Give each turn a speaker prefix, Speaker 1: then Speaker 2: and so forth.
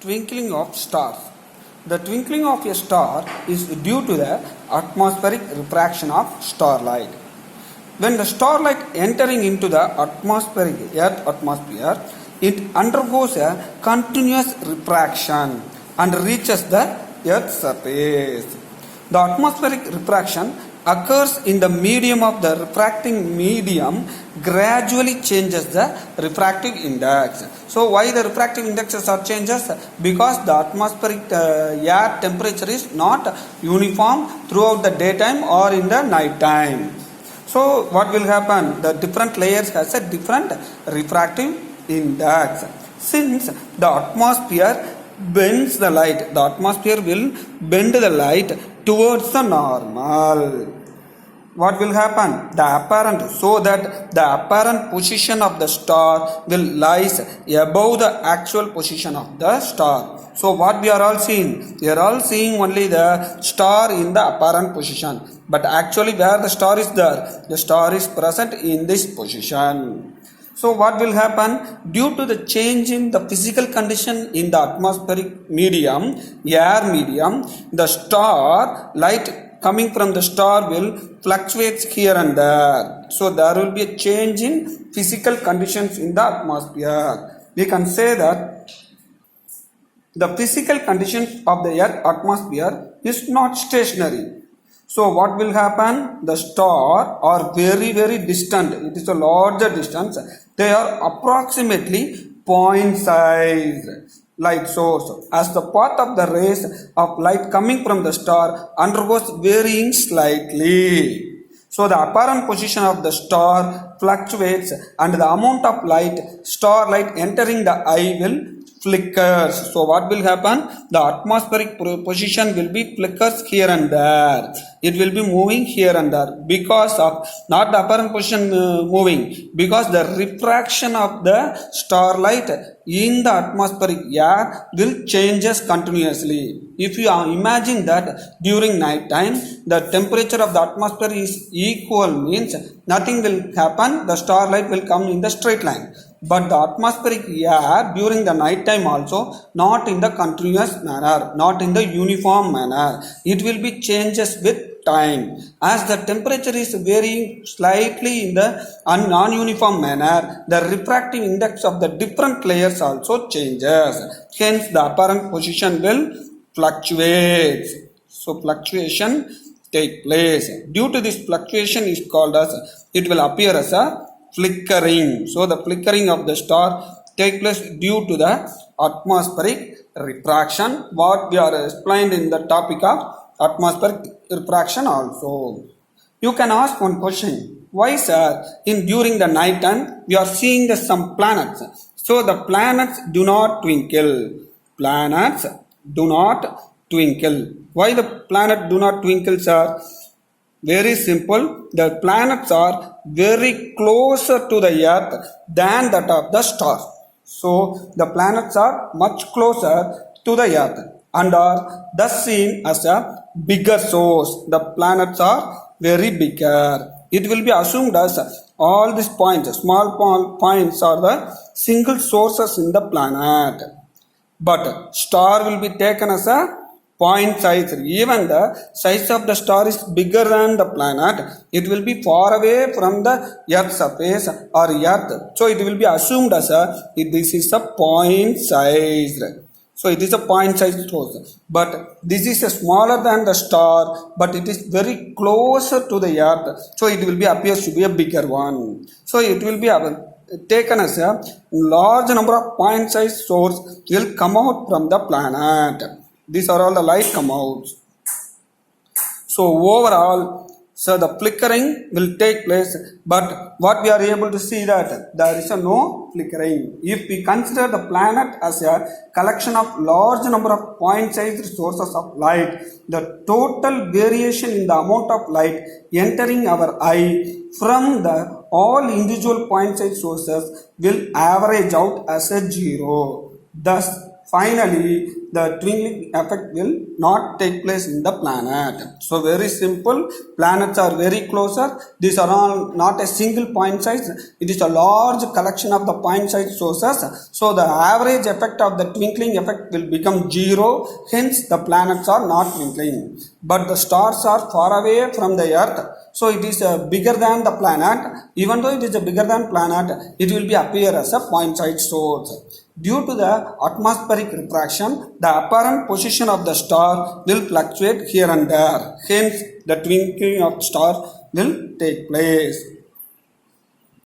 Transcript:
Speaker 1: twinkling of stars. The twinkling of a star is due to the atmospheric refraction of starlight. When the starlight entering into the Earth atmosphere, it undergoes a continuous refraction and reaches the Earth's surface. The atmospheric refraction occurs in the medium of the refracting medium gradually changes the refractive index. So why the refractive indexes are changes? Because the atmospheric air temperature is not uniform throughout the daytime or in the night time. So what will happen? The different layers has a different refractive index. Since the atmosphere bends the light, the atmosphere will bend the light towards the normal. What will happen? The apparent, so that the apparent position of the star will lies above the actual position of the star. So what we are all seeing? We are all seeing only the star in the apparent position. But actually where the star is there? The star is present in this position. So what will happen? Due to the change in the physical condition in the atmospheric medium, air medium, the star light coming from the star will fluctuates here and there. So there will be a change in physical conditions in the atmosphere. We can say that the physical conditions of the Earth atmosphere is not stationary. So what will happen? The star are very distant. It is a larger distance. They are approximately point-sized light source. As the path of the rays of light coming from the star undergoes varying slightly. So the apparent position of the star fluctuates and the amount of light, starlight entering the eye will flickers. So what will happen? The atmospheric position will be flickers here and there. It will be moving here and there because of not the apparent position moving, because the refraction of the starlight in the atmospheric air will changes continuously. If you imagine that during night time the temperature of the atmosphere is equal, means nothing will happen, the starlight will come in the straight line. But the atmospheric air during the night time also not in the continuous manner, not in the uniform manner. It will be changes with time. As the temperature is varying slightly in the non-uniform manner, the refractive index of the different layers also changes. Hence the apparent position will fluctuate. So fluctuation take place. Due to this fluctuation is called as, it will appear as a flickering. So the flickering of the star take place due to the atmospheric refraction, what we are explained in the topic of atmospheric refraction also. You can ask one question. Why, sir, during the night time we are seeing some planets? So the planets do not twinkle. Planets do not twinkle. Why the planet do not twinkle, sir? Very simple. The planets are very closer to the earth than that of the stars. So the planets are much closer to the earth and are thus seen as a bigger source. The planets are very bigger. It will be assumed as all these points, small points, are the single sources in the planet. But star will be taken as a point size. Even the size of the star is bigger than the planet. It will be far away from the Earth's surface or Earth. So it will be assumed as this is a point size. So it is a point size source. But this is smaller than the star, but it is very closer to the Earth. So it will be appears to be a bigger one. So it will be taken as a large number of point size source will come out from the planet. These are all the light come out. So overall, so the flickering will take place, but what we are able to see that there is no flickering. If we consider the planet as a collection of large number of point-sized sources of light, the total variation in the amount of light entering our eye from the all individual point-sized sources will average out as a zero. Thus, finally the twinkling effect will not take place in the planet. So very simple, planets are very closer. These are all not a single point size, it is a large collection of the point size sources. So the average effect of the twinkling effect will become zero, hence the planets are not twinkling. But the stars are far away from the earth, so it is bigger than the planet. Even though it is a bigger than planet, it will be appear as a point size source. Due to the atmospheric refraction, the apparent position of the star will fluctuate here and there. Hence, the twinkling of star will take place.